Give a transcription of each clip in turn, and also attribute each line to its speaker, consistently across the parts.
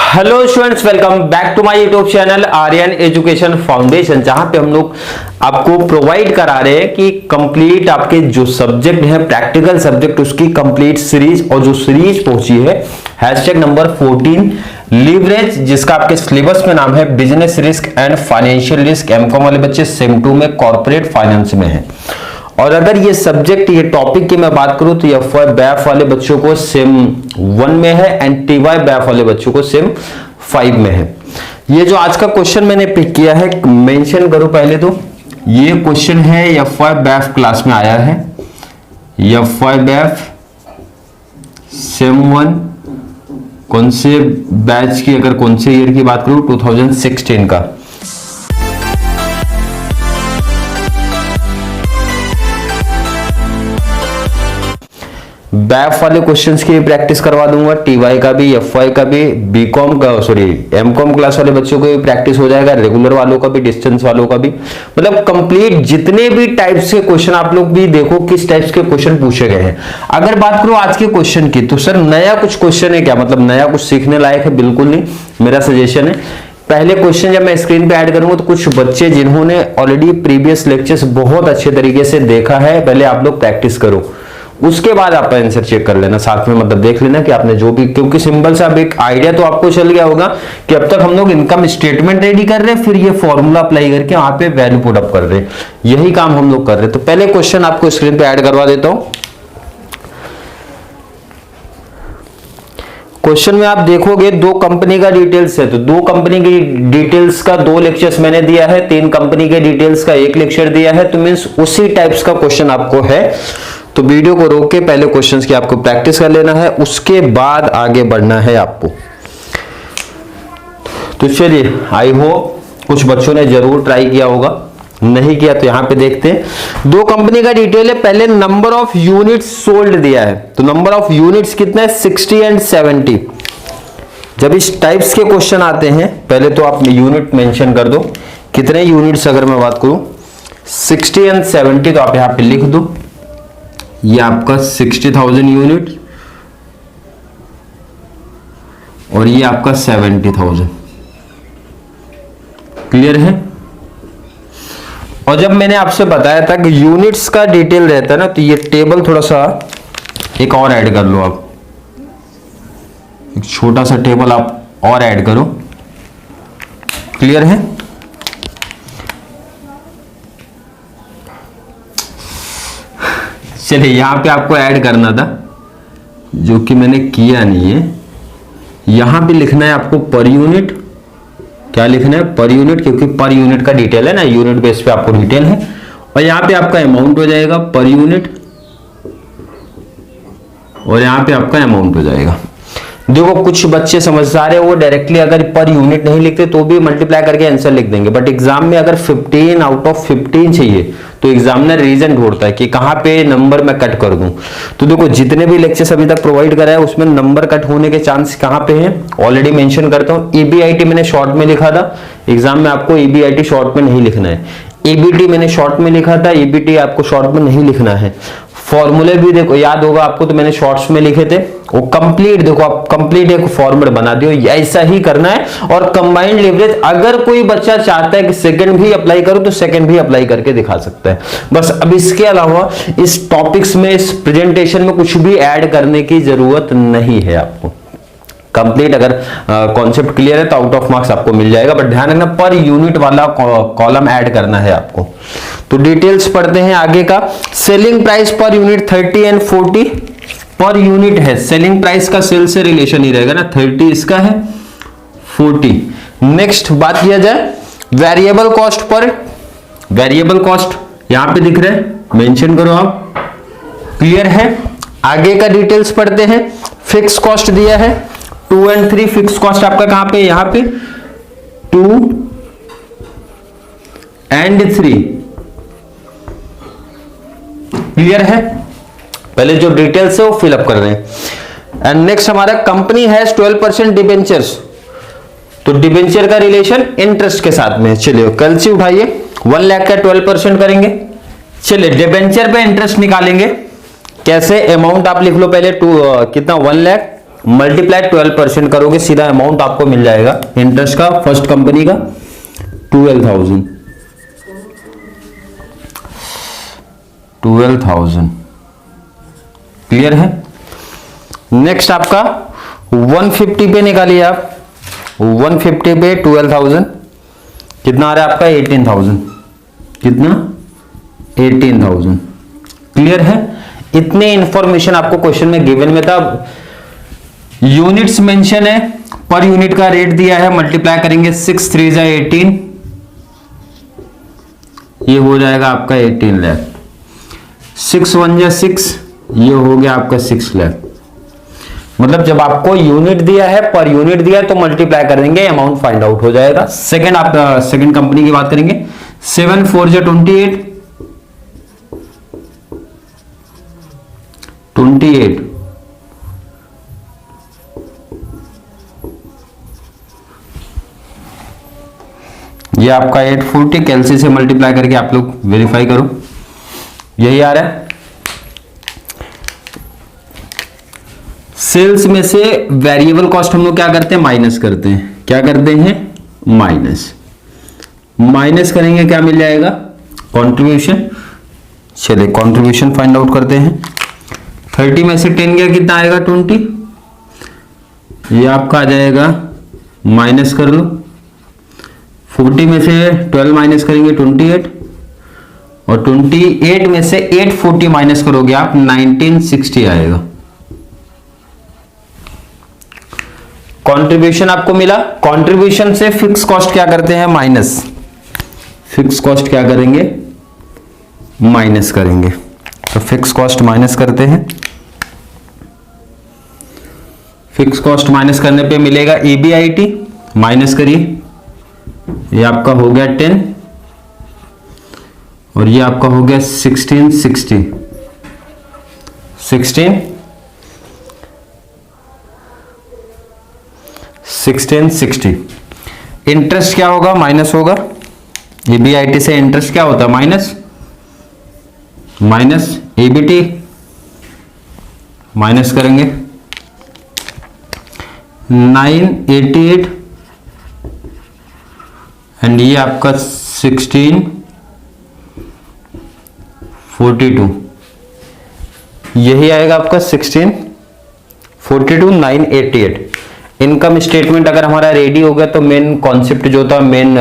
Speaker 1: Hello students, welcome back to my YouTube channel Aryan education foundation, जहां पे हम लोग आपको प्रोवाइड करा रहे हैं कि कंप्लीट आपके जो सब्जेक्ट है प्रैक्टिकल सब्जेक्ट उसकी कंप्लीट सीरीज, और जो सीरीज पहुंची है हैशटैग नंबर 14 लीवरेज, जिसका आपके सिलेबस में नाम है business risk and financial risk. MCom वाले बच्चे सेम 2 में कॉर्पोरेट फाइनेंस में है। और अगर ये सब्जेक्ट, ये टॉपिक की मैं बात करूं तो एफवाई बैफ वाले बच्चों को सेम 1 में है एंड टीवाई बैफ वाले बच्चों को सेम 5 में है। ये जो आज का क्वेश्चन मैंने पिक किया है, मेंशन करो पहले तो, ये क्वेश्चन है एफवाई बैफ क्लास में आया है। एफवाई बैफ सेम 1 कौन से बैच की, अगर कौन से ईयर की बात करूं 2016 का। बैफ वाले क्वेश्चंस की प्रैक्टिस करवा दूंगा, टीवाई का भी, एफवाई का भी, बीकॉम का, सॉरी एमकॉम क्लास वाले बच्चों को भी प्रैक्टिस हो जाएगा, रेगुलर वालों का भी, डिस्टेंस वालों का भी, मतलब कंप्लीट जितने भी टाइप्स के क्वेश्चन आप लोग भी देखो किस टाइप्स के क्वेश्चन पूछे गए हैं। अगर बात करो आज के क्वेश्चन की तो सर नया कुछ क्वेश्चन है क्या, मतलब नया कुछ सीखने लायक है? बिल्कुल नहीं। मेरा सजेशन है पहले क्वेश्चन जब मैं स्क्रीन पे ऐड करूंगा तो कुछ बच्चे जिन्होंने ऑलरेडी प्रीवियस लेक्चर्स बहुत अच्छे तरीके से देखा है, पहले आप लोग प्रैक्टिस करो, उसके बाद आप आंसर चेक कर लेना साथ में, मतलब देख लेना कि आपने जो भी, क्योंकि सिंपल सा अब एक आइडिया तो आपको चल गया होगा कि अब तक हम लोग इनकम स्टेटमेंट रेडी कर रहे हैं, फिर ये फॉर्मूला अप्लाई करके वहां पे वैल्यू पुट अप कर रहे हैं, यही काम हम लोग कर रहे हैं। तो पहले क्वेश्चन आपको स्क्रीन पे ऐड करवा देता हूं। क्वेश्चन में आप देखोगे 2 कंपनी का डिटेल्स है, तो 2 कंपनी की डिटेल्स का 2 लेक्चर्स मैंने दिया है, 3 कंपनी के डिटेल्स का 1 लेक्चर दिया है, तो मींस उसी टाइप्स का क्वेश्चन आपको है। तो वीडियो को रोक के पहले क्वेश्चंस की आपको प्रैक्टिस कर लेना है, उसके बाद आगे बढ़ना है आपको। तो चलिए, आई होप कुछ बच्चों ने जरूर ट्राई किया होगा, नहीं किया तो यहां पे देखते हैं। 2 कंपनी का डिटेल है, पहले नंबर ऑफ यूनिट्स सोल्ड दिया है, तो नंबर ऑफ यूनिट्स कितना है 60 एंड 70। जब इस टाइप्स के क्वेश्चन आते हैं पहले तो आप यूनिट मेंशन कर दो, कितने यूनिट्स, अगर मैं बात करूं 60 एंड 70 तो आप यहां पे लिख दो, ये आपका 60,000 यूनिट और ये आपका 70,000। क्लियर है? और जब मैंने आपसे बताया था कि यूनिट्स का डिटेल रहता है ना, तो ये टेबल थोड़ा सा एक और ऐड कर लो, आप एक छोटा सा टेबल आप और ऐड करो। क्लियर है? चलिए, यहां पे आपको ऐड करना था जो कि मैंने किया नहीं है। यहां पे लिखना है आपको पर यूनिट, क्या लिखना है पर यूनिट, क्योंकि पर यूनिट का डिटेल है ना, यूनिट बेस पे आपको डिटेल है। और यहां पे आपका अमाउंट हो जाएगा पर यूनिट, और यहां पे आपका अमाउंट हो जाएगा। देखो कुछ बच्चे समझदार है, वो डायरेक्टली अगर पर यूनिट नहीं लिखते तो भी मल्टीप्लाई करके आंसर लिख देंगे, बट एग्जाम में अगर 15 आउट ऑफ 15 चाहिए तो एग्जामिनर रीजन ढूंढता है कि कहां पे नंबर मैं कट कर दूं। तो देखो जितने भी लेक्चर्स अभी तक प्रोवाइड करा है उसमें नंबर कट होने के चांस कहां पे हैं, ऑलरेडी मेंशन करता हूं। ईबीआईटी मैंने शॉर्ट में लिखा था, एग्जाम में आपको ईबीआईटी शॉर्ट में नहीं लिखना है। ईबीटी मैंने शॉर्ट में लिखा था, ईबीटी आपको शॉर्ट में नहीं लिखना है। फॉर्मूले भी देखो याद होगा आपको, तो मैंने शॉर्ट्स में लिखे थे, वो कंप्लीट देखो, आप कंप्लीट एक फॉर्मेट बना दियो, ऐसा ही करना है। और कंबाइंड लीवरेज अगर कोई बच्चा चाहता है कि सेकंड भी अप्लाई करो तो सेकंड भी अप्लाई करके दिखा सकता है। बस अब इसके अलावा इस टॉपिक्स में, इस प्रेजेंटेशन में कुछ भी ऐड करने की जरूरत नहीं है आपको। कंप्लीट अगर कॉन्सेप्ट क्लियर है तो आउट ऑफ मार्क्स आपको मिल जाएगा, बट ध्यान रखना पर यूनिट वाला कॉलम ऐड करना है आपको। तो डिटेल्स पढ़ते हैं आगे का। Selling price per unit 30 and 40 per unit है, सेलिंग प्राइस का सेल से रिलेशन ही रहेगा ना, 30 इसका है 40। नेक्स्ट बात किया जाए variable cost per, variable cost यहां पे दिख रहे हैं, मेंशन करो आप। क्लियर है? आगे का डिटेल्स पढ़ते हैं। फिक्स कॉस्ट दिया है 2 एंड 3, फिक्स कॉस्ट आपका कहां पे, यहां पे 2 एंड 3। क्लियर है? पहले जो डिटेल्स है वो फिलअप कर रहे हैं। एंड नेक्स्ट हमारा कंपनी हैज 12% डिबेंचर्स, तो डिबेंचर का रिलेशन इंटरेस्ट के साथ में। चलिए कल से उठाइए, 1 लाख का 12% करेंगे। चलिए डिबेंचर पे इंटरेस्ट निकालेंगे, कैसे? अमाउंट आप लिख लो पहले, कितना 1 लाख मल्टीप्लाई 12% करोगे, सीधा अमाउंट आपको मिल जाएगा इंटरेस्ट का फर्स्ट कंपनी का 12,000। क्लियर है। नेक्स्ट आपका 150 पे निकालिए आप, 150 पे 12,000 कितना आ रहा है आपका 18,000, कितना 18,000। क्लियर है। इतने इंफॉर्मेशन आपको क्वेश्चन में गिवन में था। यूनिट्स मेंशन है, पर यूनिट का रेट दिया है, मल्टीप्लाई करेंगे 6 3 जा 18, ये हो जाएगा आपका 18 लाख। 6 1 जा 6, ये हो गया आपका 6 लाख। मतलब जब आपको यूनिट दिया है, पर यूनिट दिया है, तो मल्टीप्लाई कर देंगे, अमाउंट फाइंड आउट हो जाएगा। सेकंड आप सेकंड कंपनी की बात करेंगे, 7 4 जा 28, 28 ये आपका 840, कैलसी से मल्टीप्लाई करके आप लोग वेरीफाई करो, यही आ रहा है। सेल्स में से वेरिएबल कॉस्ट हम लोग क्या करते हैं, माइनस करते हैं। क्या करते हैं, माइनस करेंगे, क्या मिल जाएगा, कंट्रीब्यूशन। चलिए कंट्रीब्यूशन फाइंड आउट करते हैं। 30 में से 10 गया, कितना आएगा 20, ये आपका आ जाएगा, माइनस कर लो। 40 में से 12 माइनस करेंगे 28, और 28 में से 840 माइनस करोगे आप 1960 आएगा। कंट्रीब्यूशन आपको मिला। कंट्रीब्यूशन से फिक्स कॉस्ट क्या करते हैं, माइनस। फिक्स कॉस्ट क्या करेंगे, माइनस करेंगे। तो फिक्स कॉस्ट माइनस करते हैं। फिक्स कॉस्ट माइनस करने पे मिलेगा EBIT, माइनस करिए, ये आपका हो गया 10, और ये आपका हो गया 1660। इंटरेस्ट क्या होगा, माइनस होगा। EBIT से इंटरेस्ट क्या होता है, माइनस EBT, माइनस करेंगे 988, एंड ये आपका 1642, यही आएगा आपका 1642 988। इनकम स्टेटमेंट अगर हमारा रेडी हो गया तो मेन कॉन्सेप्ट जो था, मेन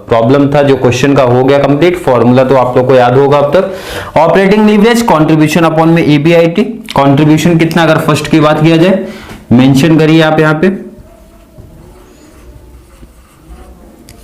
Speaker 1: प्रॉब्लम था जो क्वेश्चन का, हो गया कंप्लीट। फॉर्मूला तो आप लोग को याद होगा अब तक। ऑपरेटिंग लीवरेज, कंट्रीब्यूशन अपॉन में EBIT। कंट्रीब्यूशन कितना, अगर फर्स्ट की बात किया जाए, मेंशन करिए आप यहां पे,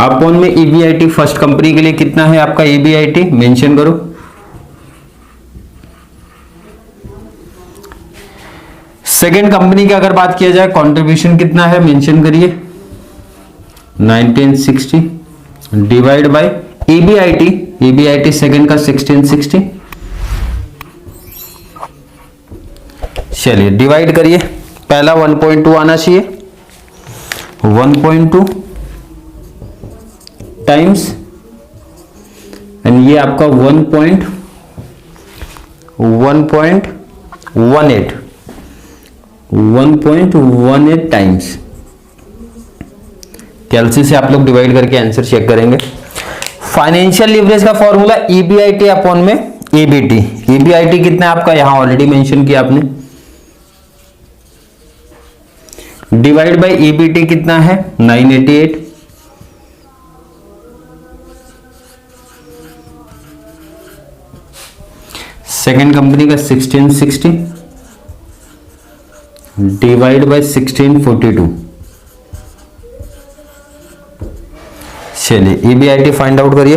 Speaker 1: अपॉन में EBIT। फर्स्ट कंपनी के लिए कितना है आपका EBIT, मेंशन करो। सेकेंड कंपनी की अगर बात किया जाए, कंट्रीब्यूशन कितना है, मेंशन करिए 1960 डिवाइड बाय EBIT सेकेंड का 1660। चलिए डिवाइड करिए, पहला 1.2 आना चाहिए, 1.2 टाइम्स, एंड ये आपका 1.18 टाइम्स। कैलसी से आप लोग डिवाइड करके आंसर चेक करेंगे। फाइनेंशियल लीवरेज का फॉर्मूला EBIT अपॉन में EBT। EBIT कितना है आपका, यहां ऑलरेडी मेंशन किया आपने, डिवाइड बाय EBT कितना है 988, सेकेंड कंपनी का 1660 डिवाइड बाय 1642। चलिए EBIT फाइंड आउट करिए,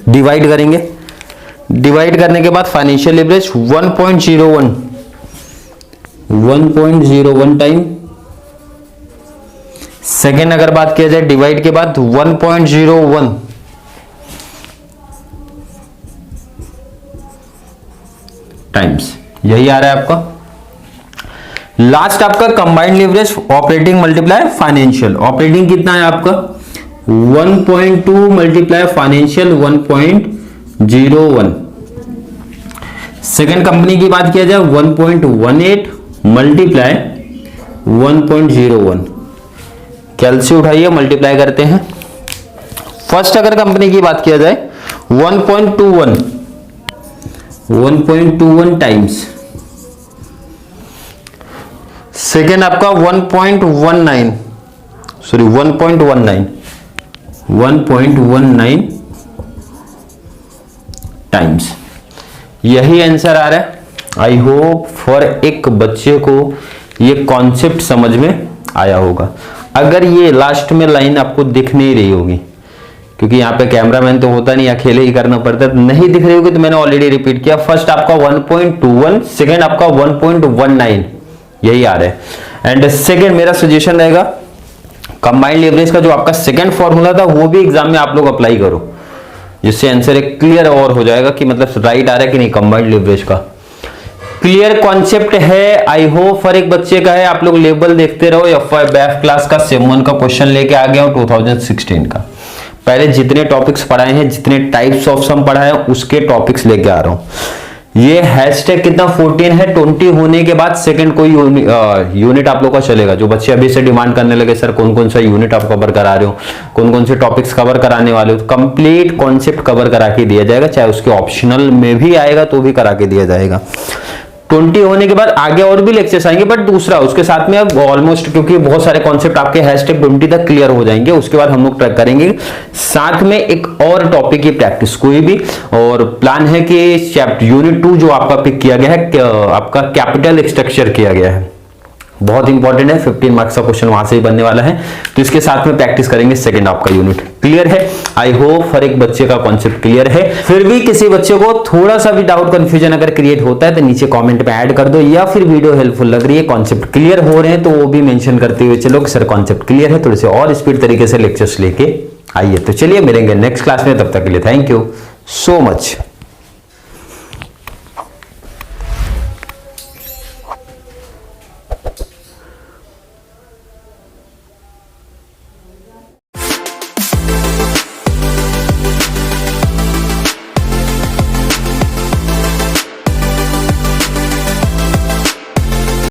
Speaker 1: डिवाइड करेंगे। डिवाइड करने के बाद फाइनेंशियल लीवरेज 1.01 टाइम। सेकेंड अगर बात किया जाए डिवाइड के बाद 1.01 टाइम्स, यही आ रहा है आपका। लास्ट आपका combined leverage, operating multiply financial. Operating कितना है आपका 1.2 मल्टीप्लाई फाइनेंशियल 1.01। सेकेंड कंपनी की बात किया जाए 1.18 मल्टीप्लाई 1.01 कैलसी उठाइए, मल्टीप्लाई करते हैं। फर्स्ट अगर कंपनी की बात किया जाए 1.21 टाइम्स, सेकेंड आपका 1.19 टाइम्स, यही आंसर आ रहा है। आई होप फॉर एक बच्चे को ये कॉन्सेप्ट समझ में आया होगा। अगर ये लास्ट में लाइन आपको दिख नहीं रही होगी, क्योंकि यहाँ पे कैमरामैन तो होता नहीं, अकेले ही करना पड़ता है, नहीं दिख रही होगी तो मैंने ऑलरेडी रिपीट किया। फर्स्ट आपका 1.21, सेकेंड आपका 1.19, यही आ रहा है। एंड सेकेंड मेरा सजेशन रहेगा, कंबाइंड लीवरेज का जो आपका सेकेंड फॉर्मूला था वो भी एग्जाम में आप लोग अप्लाई करो, जिससे आंसर एक क्लियर और हो जाएगा कि मतलब राइट आ रहा है कि नहीं। कंबाइंड लीवरेज का क्लियर कॉन्सेप्ट है, आई होप हर एक बच्चे का है। आप लोग लेवल देखते रहो। एफ5 बैफ क्लास का सेम 1 का क्वेश्चन लेके आ गया हूं 2016 का। पहले जितने टॉपिक्स पढ़ाए हैं, जितने टाइप्स ऑफ सम पढ़ाए हैं, उसके टॉपिक्स लेके आ रहा हूं। ये हैशटैग कितना 14 है, 20 होने के बाद सेकंड कोई यूनिट आप लोग का चलेगा। जो बच्चे अभी से डिमांड करने लगे सर कौन कौन सा यूनिट आप कवर करा रहे हो, कौन कौन से टॉपिक्स कवर कराने वाले हो, तो कंप्लीट कॉन्सेप्ट कवर करा के दिया जाएगा। चाहे उसके ऑप्शनल में भी आएगा तो भी करा के दिया जाएगा। 20 होने के बाद आगे और भी लेक्चर्स आएंगे, बट दूसरा उसके साथ में अब ऑलमोस्ट, क्योंकि बहुत सारे कॉन्सेप्ट आपके हैशटैग 20 तक क्लियर हो जाएंगे। उसके बाद हम लोग ट्रैक करेंगे साथ में एक और टॉपिक की प्रैक्टिस कोई भी। और प्लान है कि चैप्टर यूनिट 2 जो आपका पिक किया गया है, आपका कैपिटल स्ट्रक्चर किया गया है, बहुत इंपॉर्टेंट है। 15 मार्क्स का क्वेश्चन वहां से ही बनने वाला है, तो इसके साथ में प्रैक्टिस करेंगे सेकंड आपका यूनिट। क्लियर है? आई होप हर एक बच्चे का कॉन्सेप्ट क्लियर है। फिर भी किसी बच्चे को थोड़ा सा भी डाउट कंफ्यूजन अगर क्रिएट होता है तो नीचे कमेंट में ऐड कर दो, या फिर वीडियो हेल्पफुल लग रही है, कॉन्सेप्ट क्लियर हो रहे हैं तो वो भी मेंशन करते हुए चलो कि सर कॉन्सेप्ट क्लियर है, थोड़े से और स्पीड तरीके से लेक्चर्स लेके आइए। तो चलिए मिलेंगे नेक्स्ट क्लास में, तब तक के लिए थैंक यू सो मच।